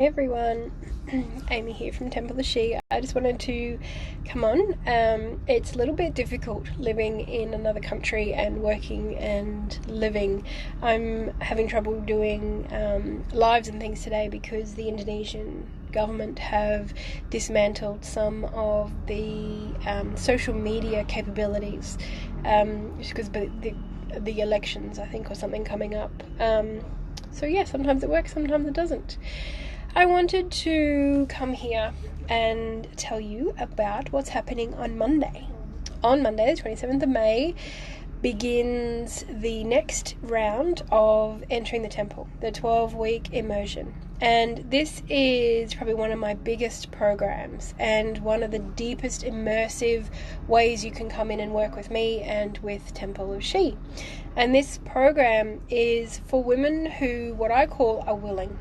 Hey everyone, Amy here from Temple of She. I just wanted to come on. It's a little bit difficult living in another country and working and living. I'm having trouble doing lives and things today because the Indonesian government have dismantled some of the social media capabilities just because the elections, I think, or something coming up. So yeah, sometimes it works, sometimes it doesn't. I wanted to come here and tell you about what's happening on Monday. On Monday, the 27th of May, begins the next round of entering the temple, the 12-week immersion. And this is probably one of my biggest programs and one of the deepest immersive ways you can come in and work with me and with Temple of She. And this program is for women who, what I call, are willing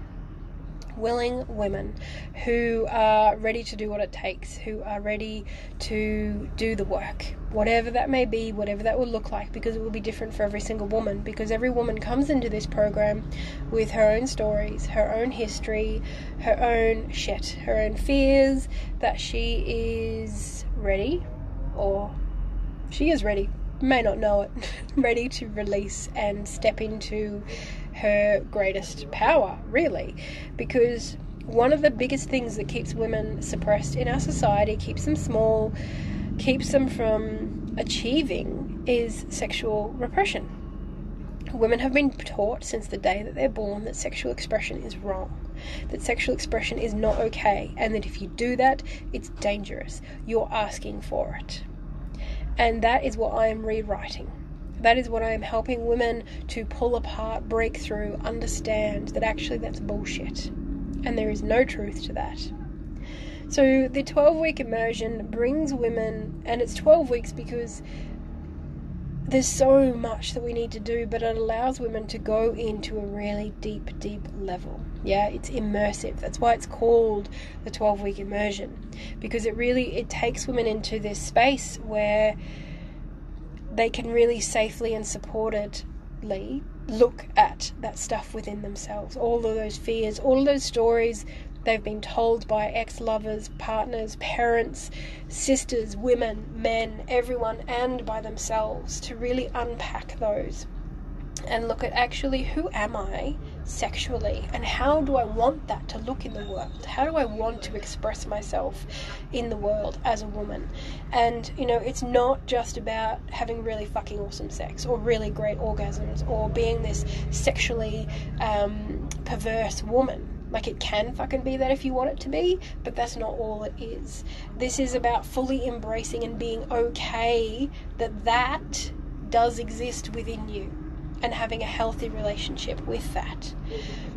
women who are ready to do what it takes, who are ready to do the work, whatever that may be, whatever that will look like, because it will be different for every single woman, because every woman comes into this program with her own stories, her own history, her own shit, her own fears, that she is ready, or she is ready, may not know it, ready to release and step into her greatest power, really. Because one of the biggest things that keeps women suppressed in our society, keeps them small, keeps them from achieving, is sexual repression. Women have been taught since the day that they're born that sexual expression is wrong, that sexual expression is not okay, and that if you do that, it's dangerous. You're asking for it. And that is what I am rewriting. That is what I am helping women to pull apart, break through, understand that actually that's bullshit. And there is no truth to that. So the 12-week immersion brings women, and it's 12 weeks because there's so much that we need to do, but it allows women to go into a really deep level. Yeah, it's immersive. That's why it's called the 12-week immersion, because it takes women into this space where they can really safely and supportedly look at that stuff within themselves, all of those fears, all of those stories they've been told by ex-lovers, partners, parents, sisters, women, men, everyone, and by themselves, to really unpack those and look at actually who am I sexually, and how do I want that to look in the world? How do I want to express myself in the world as a woman? And it's not just about having really fucking awesome sex or really great orgasms or being this sexually perverse woman. Like, it can fucking be that if you want it to be, but that's not all it is. This is about fully embracing and being okay that does exist within you, and having a healthy relationship with that.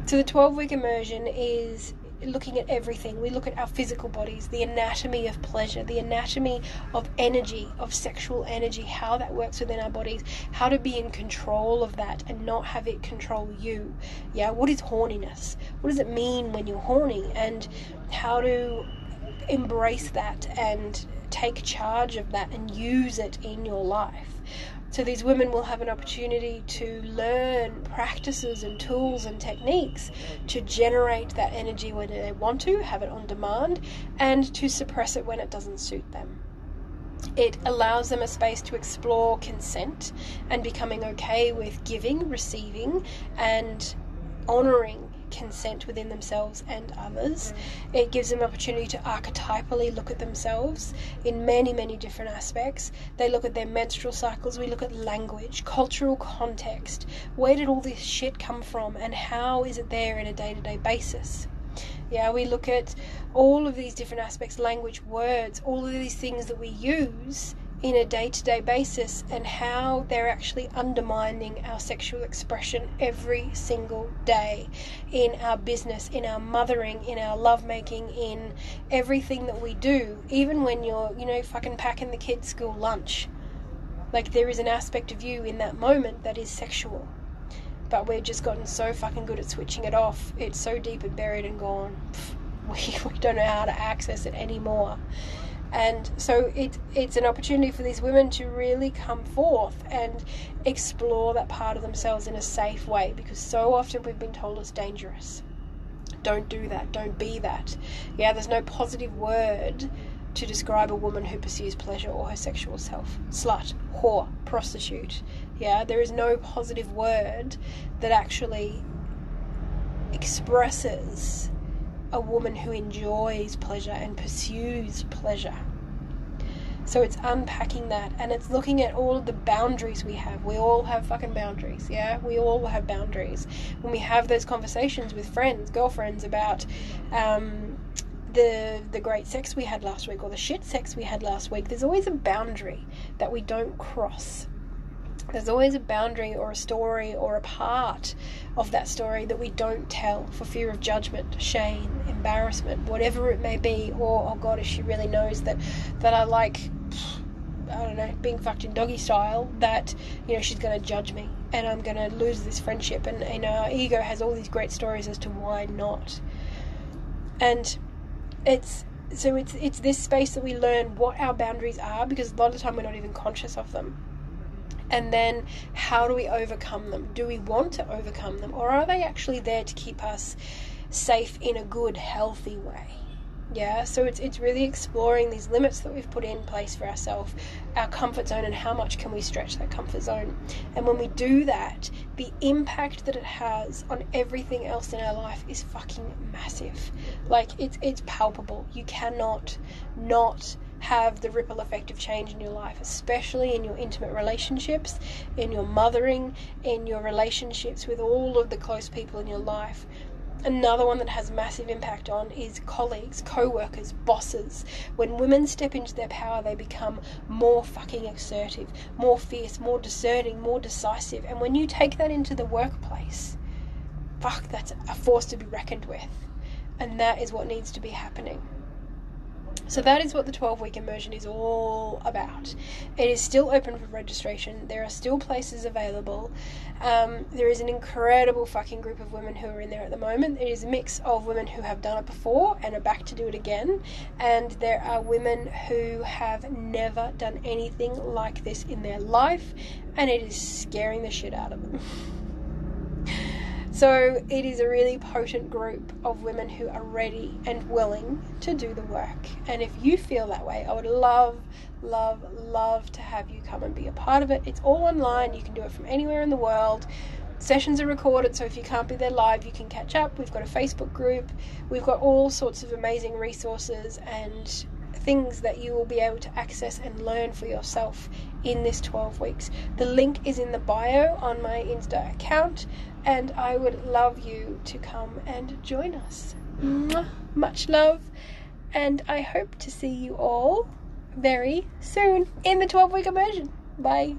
So the 12-week immersion is looking at everything. We look at our physical bodies, the anatomy of pleasure, the anatomy of energy, of sexual energy, how that works within our bodies, how to be in control of that and not have it control you. Yeah, what is horniness? What does it mean when you're horny? And how to embrace that and take charge of that and use it in your life. So these women will have an opportunity to learn practices and tools and techniques to generate that energy when they want to, have it on demand, and to suppress it when it doesn't suit them. It allows them a space to explore consent and becoming okay with giving, receiving, and honouring consent within themselves and others. It gives them an opportunity to archetypally look at themselves in many different aspects. They look at their menstrual cycles. We look at language, cultural context. Where did all this shit come from, and how is it there in a day-to-day basis? Yeah, we look at all of these different aspects, language, words, all of these things that we use in a day-to-day basis, and how they're actually undermining our sexual expression every single day in our business, in our mothering, in our lovemaking, in everything that we do, even when you're, fucking packing the kids' school lunch. Like, there is an aspect of you in that moment that is sexual, but we've just gotten so fucking good at switching it off. It's so deep and buried and gone. We don't know how to access it anymore. And so it's an opportunity for these women to really come forth and explore that part of themselves in a safe way, because so often we've been told it's dangerous. Don't do that. Don't be that. Yeah, there's no positive word to describe a woman who pursues pleasure or her sexual self. Slut, whore, prostitute. Yeah, there is no positive word that actually expresses a woman who enjoys pleasure and pursues pleasure. So it's unpacking that, and it's looking at all of the boundaries we have. We all have fucking boundaries, yeah? We all have boundaries. When we have those conversations with friends, girlfriends, about the great sex we had last week or the shit sex we had last week, there's always a boundary that we don't cross. There's always a boundary or a story or a part of that story that we don't tell for fear of judgment, shame, embarrassment, whatever it may be. Or, oh God, if she really knows that I like, I don't know, being fucked in doggy style, that, you know, she's going to judge me and I'm going to lose this friendship. And, you know, our ego has all these great stories as to why not. And it's this space that we learn what our boundaries are, because a lot of the time we're not even conscious of them. And then how do we overcome them? Do we want to overcome them? Or are they actually there to keep us safe in a good, healthy way? Yeah, so it's really exploring these limits that we've put in place for ourselves, our comfort zone, and how much can we stretch that comfort zone. And when we do that, the impact that it has on everything else in our life is fucking massive. Like, it's palpable. You cannot not have the ripple effect of change in your life, especially in your intimate relationships, in your mothering, in your relationships with all of the close people in your life. Another one that has massive impact on is colleagues, co-workers, bosses. When women step into their power, they become more fucking assertive, more fierce, more discerning, more decisive. And when you take that into the workplace, fuck, that's a force to be reckoned with. And that is what needs to be happening. So that is what the 12-week immersion is all about. It is still open for registration. There are still places available. There is an incredible fucking group of women who are in there at the moment. It is a mix of women who have done it before and are back to do it again. And there are women who have never done anything like this in their life. And it is scaring the shit out of them. So it is a really potent group of women who are ready and willing to do the work. And if you feel that way, I would love to have you come and be a part of it. It's all online. You can do it from anywhere in the world. Sessions are recorded, so if you can't be there live, you can catch up. We've got a Facebook group. We've got all sorts of amazing resources and things that you will be able to access and learn for yourself in this 12 weeks. The link is in the bio on my Insta account, and I would love you to come and join us. Mwah. Much love, and I hope to see you all very soon in the 12-week immersion. Bye.